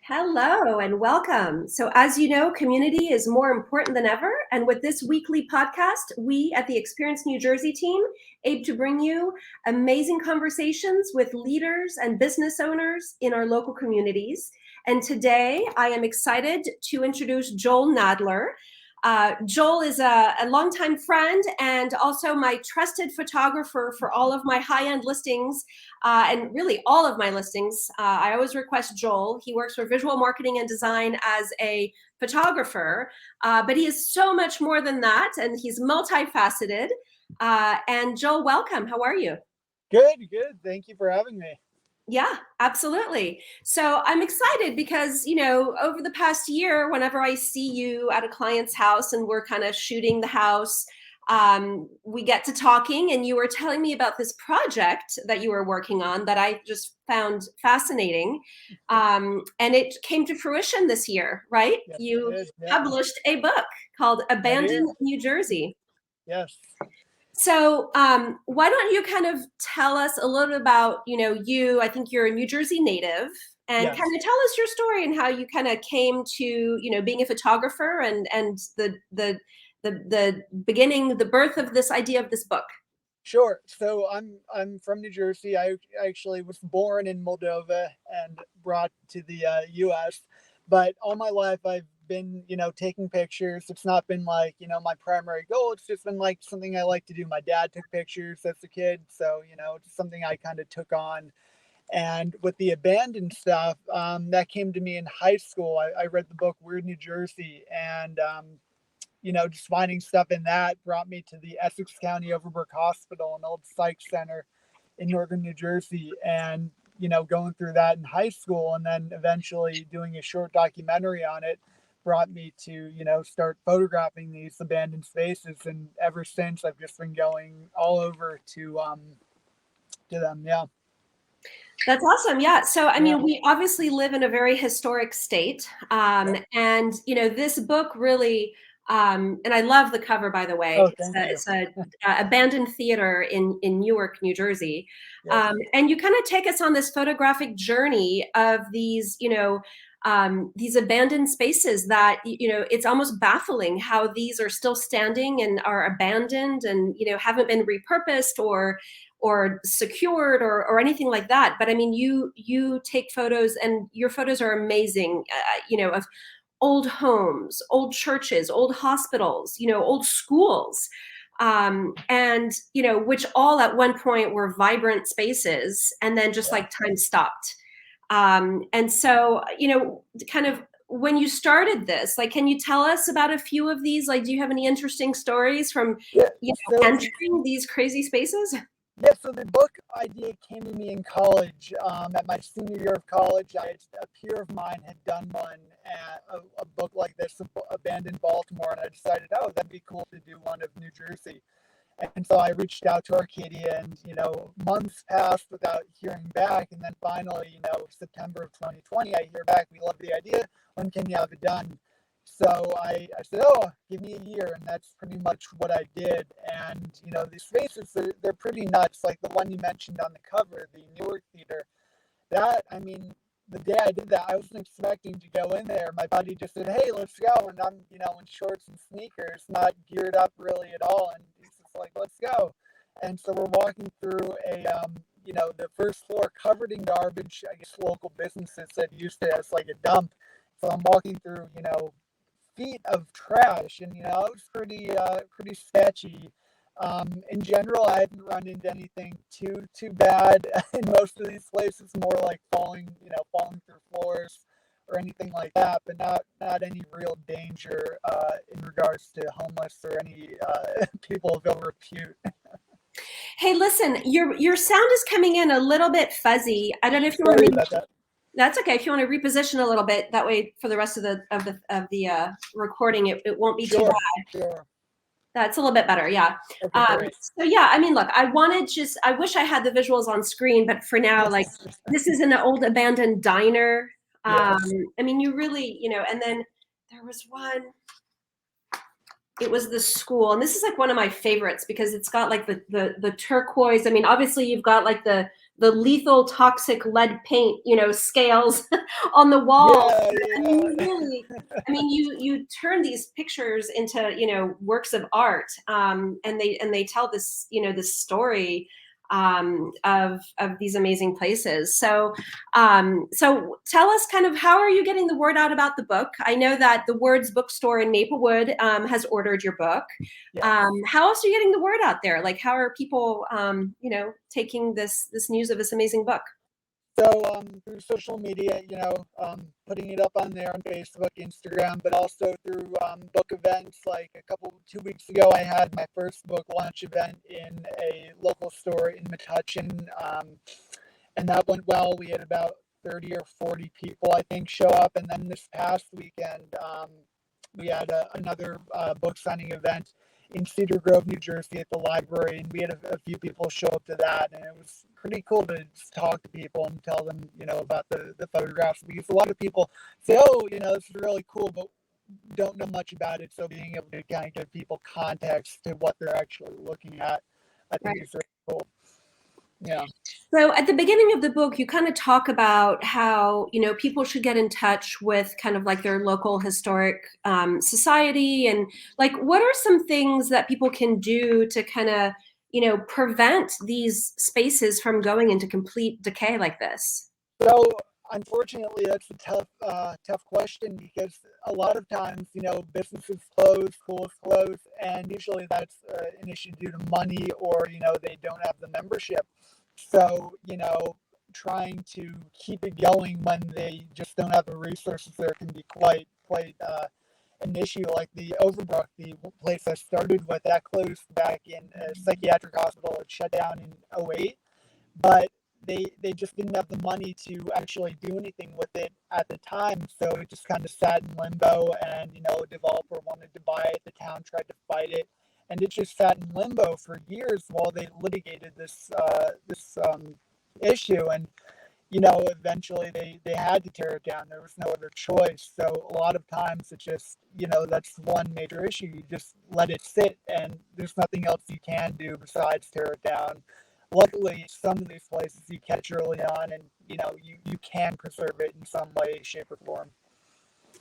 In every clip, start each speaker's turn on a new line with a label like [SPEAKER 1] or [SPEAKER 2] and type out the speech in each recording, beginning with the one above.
[SPEAKER 1] Hello and welcome. So, as you know, community is more important than ever. And with this weekly podcast, we at the Experience New Jersey team aim to bring you amazing conversations with leaders and business owners in our local communities. And today I am excited to introduce Joel Nadler. Joel is a longtime friend and also my trusted photographer for all of my high-end listings and really all of my listings. I always request Joel. He works for visual marketing and design as a photographer, but he is so much more than that, and he's multifaceted. And Joel, welcome. How are you?
[SPEAKER 2] Good. Thank you for having me.
[SPEAKER 1] Yeah, absolutely. So I'm excited because, over the past year, whenever I see you at a client's house and we're kind of shooting the house, we get to talking and you were telling me about this project that you were working on that I just found fascinating. And it came to fruition this year, right?
[SPEAKER 2] Yes, it
[SPEAKER 1] You
[SPEAKER 2] is. Yeah.
[SPEAKER 1] published a book called
[SPEAKER 2] I do.
[SPEAKER 1] Abandoned New Jersey.
[SPEAKER 2] Yes.
[SPEAKER 1] So why don't you kind of tell us a little about, you, I think you're a New Jersey native, and
[SPEAKER 2] Yes.
[SPEAKER 1] kind of tell us your story and how you kind of came to, being a photographer and the beginning, the birth of this idea of this book.
[SPEAKER 2] Sure. So I'm from New Jersey. I actually was born in Moldova and brought to the U.S. But all my life I've been, taking pictures. It's not been like, my primary goal. It's just been like something I like to do. My dad took pictures as a kid, so it's something I kind of took on. And with the abandoned stuff, that came to me in high school. I read the book Weird New Jersey, and just finding stuff in that brought me to the Essex County Overbrook Hospital, an old psych center in northern New Jersey, and going through that in high school, and then eventually doing a short documentary on it brought me to start photographing these abandoned spaces. And ever since, I've just been going all over to them. Yeah.
[SPEAKER 1] That's awesome. Yeah. So, I
[SPEAKER 2] Yeah.
[SPEAKER 1] mean, we obviously live in a very historic state. And, this book really, and I love the cover, by the way.
[SPEAKER 2] Oh,
[SPEAKER 1] It's
[SPEAKER 2] thank
[SPEAKER 1] a,
[SPEAKER 2] you.
[SPEAKER 1] it's a abandoned theater in Newark, New Jersey.
[SPEAKER 2] Yes.
[SPEAKER 1] And you kind of take us on this photographic journey of these abandoned spaces that, it's almost baffling how these are still standing and are abandoned and, haven't been repurposed or secured or anything like that. But I mean, you take photos and your photos are amazing, of old homes, old churches, old hospitals, old schools, and, which all at one point were vibrant spaces and then just
[SPEAKER 2] Yeah.
[SPEAKER 1] like time stopped. And so, kind of when you started this, like, can you tell us about a few of these? Like, do you have any interesting stories from,
[SPEAKER 2] Yeah. So
[SPEAKER 1] entering these crazy spaces?
[SPEAKER 2] Yeah, so the book idea came to me in college. At my senior year of college, a peer of mine had done one, a book like this, Abandoned Baltimore, and I decided, oh, that'd be cool to do one of New Jersey. And so I reached out to Arcadia, and months passed without hearing back, and then finally, September of 2020, I hear back. We love the idea. When can you have it done? So I said, oh, give me a year. And that's pretty much what I did. And, these spaces, they're pretty nuts. Like the one you mentioned on the cover, the Newark Theater. I mean, the day I did that, I wasn't expecting to go in there. My buddy just said, hey, let's go. And I'm, in shorts and sneakers, not geared up really at all. And he's just like, let's go. And so we're walking through the first floor covered in garbage. I guess local businesses that used it as like a dump. So I'm walking through, feet of trash, and it was pretty sketchy. In general, I haven't run into anything too bad in most of these places. More like falling through floors or anything like that, but not any real danger in regards to homeless or any people of ill repute.
[SPEAKER 1] Hey, listen, your sound is coming in a little bit fuzzy. I don't know if you want to
[SPEAKER 2] Sorry
[SPEAKER 1] maybe.
[SPEAKER 2] about that.
[SPEAKER 1] That's okay. If you want to reposition a little bit, that way for the rest of the recording, it won't be too
[SPEAKER 2] Sure,
[SPEAKER 1] bad.
[SPEAKER 2] sure.
[SPEAKER 1] That's a little bit better. Yeah.
[SPEAKER 2] Okay, great.
[SPEAKER 1] So yeah, I mean, look, I wish I had the visuals on screen, but for now, like, this is an old abandoned diner.
[SPEAKER 2] Yes.
[SPEAKER 1] I mean, you really, and then there was one. It was the school, and this is like one of my favorites because it's got like the turquoise. I mean, obviously you've got like the the lethal toxic lead paint, scales on the walls. And
[SPEAKER 2] Yeah,
[SPEAKER 1] you really, I mean, you turn these pictures into, works of art, and they tell this, this story of these amazing places. So tell us kind of, how are you getting the word out about the book? I know that the Words bookstore in Maplewood has ordered your book.
[SPEAKER 2] yeah.
[SPEAKER 1] How else are you getting the word out there? Like, how are people, taking this news of this amazing book?
[SPEAKER 2] So through social media, putting it up on there on Facebook, Instagram, but also through book events. Like 2 weeks ago, I had my first book launch event in a local store in Metuchen, and that went well. We had about 30 or 40 people, I think, show up. And then this past weekend, we had another book signing event in Cedar Grove, New Jersey at the library. And we had a few people show up to that. And it was pretty cool to just talk to people and tell them, about the photographs. Because a lot of people say, oh, this is really cool, but don't know much about it. So being able to kind of give people context to what they're actually looking at, I think is really cool. Yeah.
[SPEAKER 1] So at the beginning of the book, you kind of talk about how, people should get in touch with kind of like their local historic society, and like, what are some things that people can do to kind of, prevent these spaces from going into complete decay like this?
[SPEAKER 2] So unfortunately, that's a tough question, because a lot of times, businesses close, schools close, and usually that's an issue due to money, or they don't have the membership. So trying to keep it going when they just don't have the resources there can be quite an issue. Like the Overbrook, the place I started with, that closed back in a psychiatric hospital. It shut down in '08, but they just didn't have the money to actually do anything with it at the time. So it just kind of sat in limbo, and a developer wanted to buy it. The town tried to fight it, and it just sat in limbo for years while they litigated this issue. And eventually they had to tear it down. There was no other choice. So a lot of times it just, that's one major issue. You just let it sit, and there's nothing else you can do besides tear it down. Luckily, some of these places you catch early on, and you can preserve it in some way, shape, or form.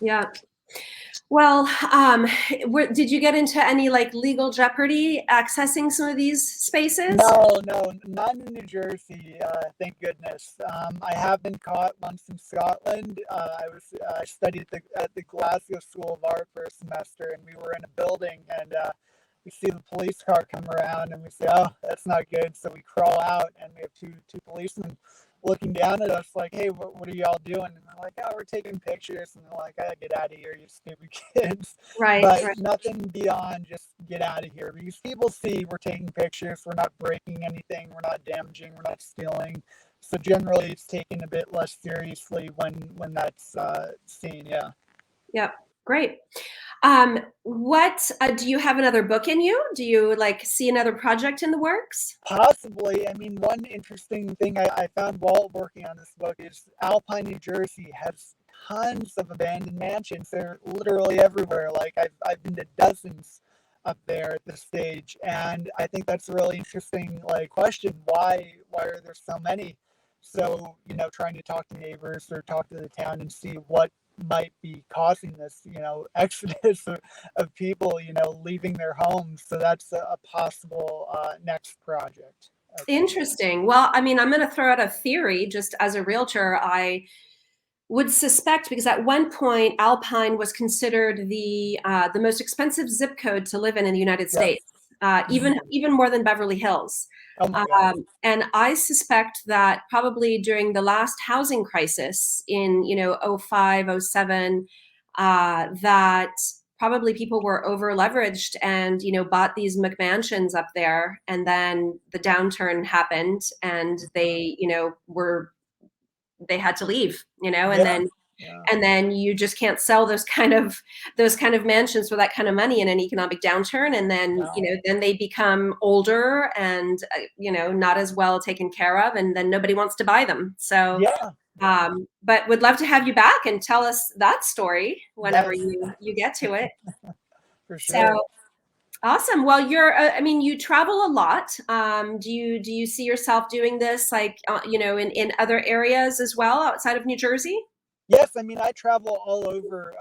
[SPEAKER 1] Yeah. Well, did you get into any like legal jeopardy accessing some of these spaces?
[SPEAKER 2] No, not in New Jersey. Thank goodness. I have been caught once in Scotland. I studied at the Glasgow School of Art for a semester, and we were in a building, and we see the police car come around, and we say, "Oh, that's not good." So we crawl out, and we have two policemen looking down at us like, "Hey, what are y'all doing?" And they're like, "Oh, we're taking pictures." And they're like, "Ah, get out of here, you stupid kids."
[SPEAKER 1] Right,
[SPEAKER 2] But
[SPEAKER 1] right.
[SPEAKER 2] nothing beyond just get out of here, because people see we're taking pictures, we're not breaking anything, we're not damaging, we're not stealing. So generally, it's taken a bit less seriously when that's seen. Yeah.
[SPEAKER 1] Yep. Great. What do you have another book in you? Do you like see another project in the works?
[SPEAKER 2] Possibly. I mean, one interesting thing I found while working on this book is Alpine, New Jersey has tons of abandoned mansions. They're literally everywhere. Like I've been to dozens up there at this stage, and I think that's a really interesting question. Why are there so many? So trying to talk to neighbors or talk to the town and see what might be causing this exodus of people leaving their homes. So that's a possible next project.
[SPEAKER 1] Interesting. Well, I mean, I'm going to throw out a theory just as a realtor. I would suspect, because at one point Alpine was considered the most expensive zip code to live in the United
[SPEAKER 2] Yes.
[SPEAKER 1] States, even more than Beverly Hills.
[SPEAKER 2] Oh my God.
[SPEAKER 1] And I suspect that probably during the last housing crisis in '05, '07, that probably people were over leveraged and bought these McMansions up there, and then the downturn happened, and they had to leave, and
[SPEAKER 2] Yeah.
[SPEAKER 1] then
[SPEAKER 2] Yeah.
[SPEAKER 1] you just can't sell those kind of mansions for that kind of money in an economic downturn. And then
[SPEAKER 2] No.
[SPEAKER 1] then they become older and not as well taken care of, and then nobody wants to buy them. So
[SPEAKER 2] Yeah. Yeah.
[SPEAKER 1] but would love to have you back and tell us that story whenever
[SPEAKER 2] Yes.
[SPEAKER 1] you get to it.
[SPEAKER 2] For
[SPEAKER 1] So
[SPEAKER 2] sure.
[SPEAKER 1] Awesome. Well, I mean, you travel a lot. Do you see yourself doing this, like, in other areas as well outside of New Jersey?
[SPEAKER 2] Yes, I mean, I travel all over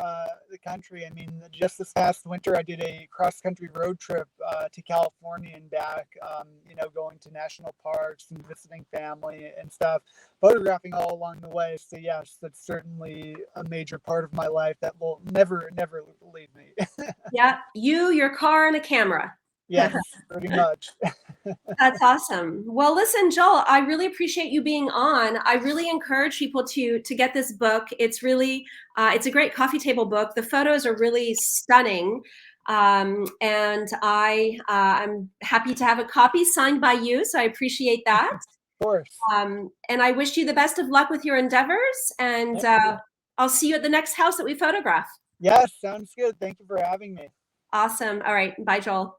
[SPEAKER 2] the country. I mean, just this past winter, I did a cross-country road trip to California and back, going to national parks and visiting family and stuff, photographing all along the way. So, yes, that's certainly a major part of my life that will never, never leave me.
[SPEAKER 1] Yeah, your car, and a camera.
[SPEAKER 2] Yes, pretty much.
[SPEAKER 1] That's awesome. Well, listen, Joel, I really appreciate you being on. I really encourage people to get this book. It's a great coffee table book. The photos are really stunning, and I'm happy to have a copy signed by you. So I appreciate that.
[SPEAKER 2] Of course.
[SPEAKER 1] And I wish you the best of luck with your endeavors. And
[SPEAKER 2] Thank you.
[SPEAKER 1] I'll see you at the next house that we photograph.
[SPEAKER 2] Yes, sounds good. Thank you for having me.
[SPEAKER 1] Awesome. All right. Bye, Joel.